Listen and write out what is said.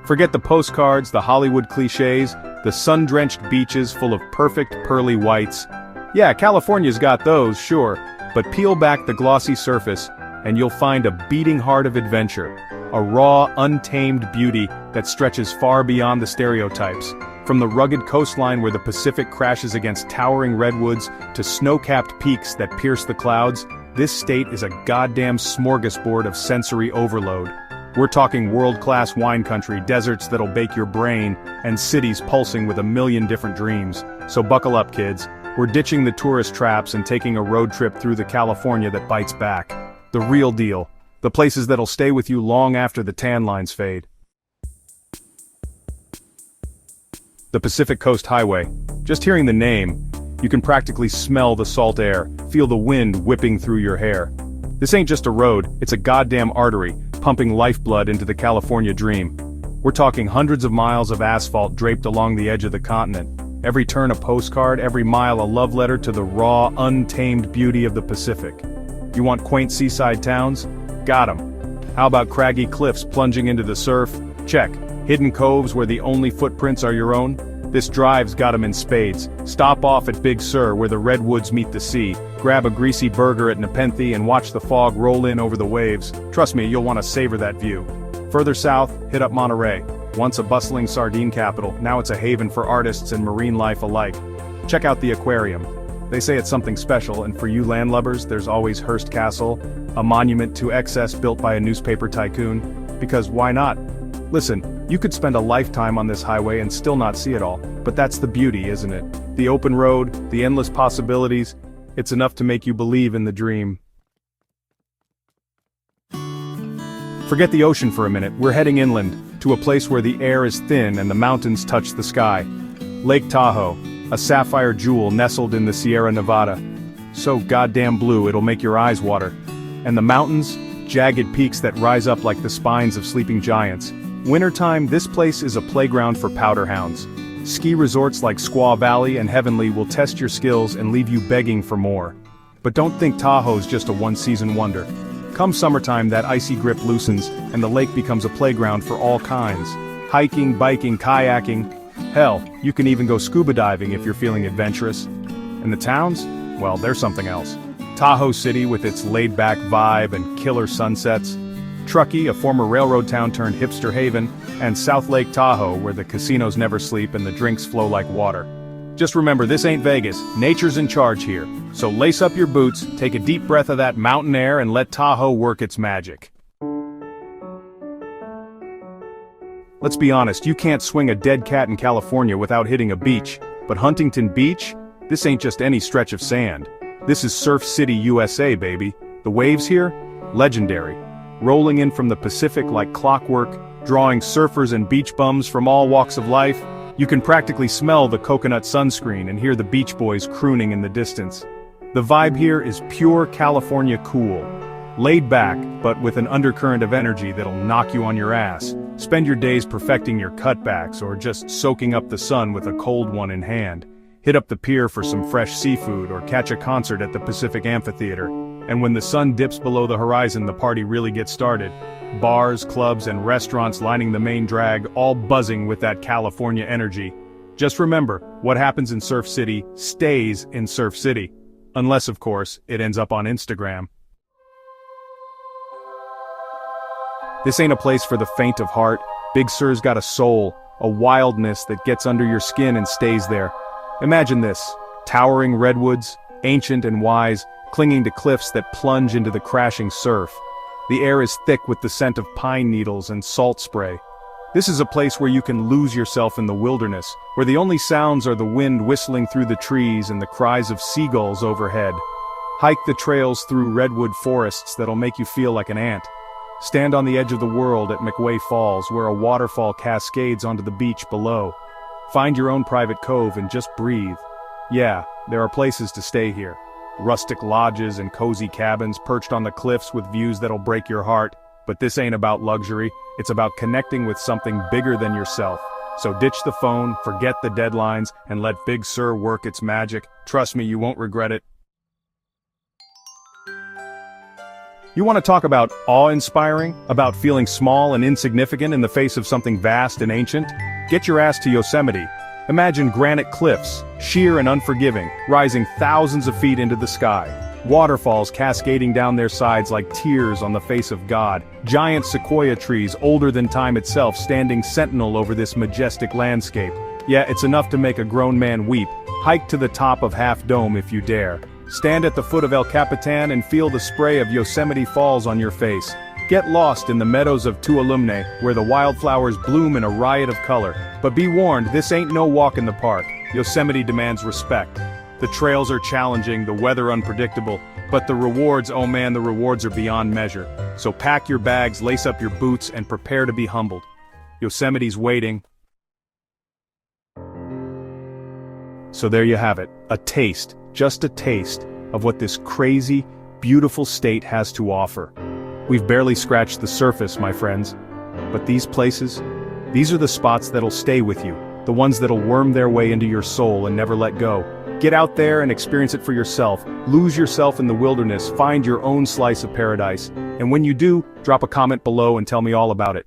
Forget the postcards, the Hollywood cliches, the sun-drenched beaches full of perfect pearly whites. Yeah, California's got those, sure, but peel back the glossy surface, and you'll find a beating heart of adventure. A raw, untamed beauty that stretches far beyond the stereotypes. From the rugged coastline where the Pacific crashes against towering redwoods to snow-capped peaks that pierce the clouds, this state is a goddamn smorgasbord of sensory overload. We're talking world-class wine country, deserts that'll bake your brain, and cities pulsing with a million different dreams. So buckle up, kids. We're ditching the tourist traps and taking a road trip through the California that bites back. The real deal. The places that'll stay with you long after the tan lines fade. The Pacific Coast Highway. Just hearing the name, you can practically smell the salt air, feel the wind whipping through your hair. This ain't just a road, it's a goddamn artery, pumping lifeblood into the California dream. We're talking hundreds of miles of asphalt draped along the edge of the continent. Every turn a postcard, every mile a love letter to the raw, untamed beauty of the Pacific. You want quaint seaside towns? Got 'em. How about craggy cliffs plunging into the surf? Check. Hidden coves where the only footprints are your own? This drive's got 'em in spades. Stop off at Big Sur where the redwoods meet the sea, grab a greasy burger at Nepenthe and watch the fog roll in over the waves. Trust me, you'll want to savor that view. Further south, hit up Monterey. Once a bustling sardine capital, now it's a haven for artists and marine life alike. Check out the aquarium. They say it's something special, and for you landlubbers, there's always Hearst Castle, a monument to excess built by a newspaper tycoon. Because why not? Listen, you could spend a lifetime on this highway and still not see it all, but that's the beauty, isn't it? The open road, the endless possibilities, it's enough to make you believe in the dream. Forget the ocean for a minute, we're heading inland, to a place where the air is thin and the mountains touch the sky. Lake Tahoe, a sapphire jewel nestled in the Sierra Nevada. So goddamn blue it'll make your eyes water. And the mountains, jagged peaks that rise up like the spines of sleeping giants. Wintertime, this place is a playground for powder hounds. Ski resorts like Squaw Valley and Heavenly will test your skills and leave you begging for more. But don't think Tahoe's just a one-season wonder. Come summertime, that icy grip loosens, and the lake becomes a playground for all kinds. Hiking, biking, kayaking. Hell, you can even go scuba diving if you're feeling adventurous. And the towns? Well, they're something else. Tahoe City with its laid-back vibe and killer sunsets. Truckee, a former railroad town turned hipster haven, and South Lake Tahoe, where the casinos never sleep and the drinks flow like water. Just remember, this ain't Vegas, nature's in charge here. So lace up your boots, take a deep breath of that mountain air and let Tahoe work its magic. Let's be honest, you can't swing a dead cat in California without hitting a beach. But Huntington Beach? This ain't just any stretch of sand. This is Surf City, USA, baby. The waves here? Legendary. Rolling in from the Pacific like clockwork, drawing surfers and beach bums from all walks of life. You can practically smell the coconut sunscreen and hear the Beach Boys crooning in the distance. The vibe here is pure California cool. Laid back, but with an undercurrent of energy that'll knock you on your ass. Spend your days perfecting your cutbacks or just soaking up the sun with a cold one in hand. Hit up the pier for some fresh seafood or catch a concert at the Pacific Amphitheater. And when the sun dips below the horizon, the party really gets started. Bars, clubs, and restaurants lining the main drag, all buzzing with that California energy. Just remember, what happens in Surf City stays in Surf City. Unless, of course, it ends up on Instagram. This ain't a place for the faint of heart. Big Sur's got a soul, a wildness that gets under your skin and stays there. Imagine this, towering redwoods, ancient and wise, clinging to cliffs that plunge into the crashing surf. The air is thick with the scent of pine needles and salt spray. This is a place where you can lose yourself in the wilderness, where the only sounds are the wind whistling through the trees and the cries of seagulls overhead. Hike the trails through redwood forests that'll make you feel like an ant. Stand on the edge of the world at McWay Falls, where a waterfall cascades onto the beach below. Find your own private cove and just breathe. Yeah, there are places to stay here. Rustic lodges and cozy cabins perched on the cliffs with views that'll break your heart. But this ain't about luxury, it's about connecting with something bigger than yourself. So ditch the phone, forget the deadlines, and let Big Sur work its magic. Trust me, you won't regret it. You want to talk about awe-inspiring, about feeling small and insignificant in the face of something vast and ancient? Get your ass to Yosemite. Imagine granite cliffs, sheer and unforgiving, rising thousands of feet into the sky. Waterfalls cascading down their sides like tears on the face of God. Giant sequoia trees older than time itself standing sentinel over this majestic landscape. Yeah, it's enough to make a grown man weep. Hike to the top of Half Dome if you dare. Stand at the foot of El Capitan and feel the spray of Yosemite Falls on your face. Get lost in the meadows of Tuolumne, where the wildflowers bloom in a riot of color. But be warned, this ain't no walk in the park. Yosemite demands respect. The trails are challenging, the weather unpredictable, but the rewards, oh man, the rewards are beyond measure. So pack your bags, lace up your boots, and prepare to be humbled. Yosemite's waiting. So there you have it, a taste, just a taste, of what this crazy, beautiful state has to offer. We've barely scratched the surface, my friends. But these places, these are the spots that'll stay with you, the ones that'll worm their way into your soul and never let go. Get out there and experience it for yourself, lose yourself in the wilderness, find your own slice of paradise, and when you do, drop a comment below and tell me all about it.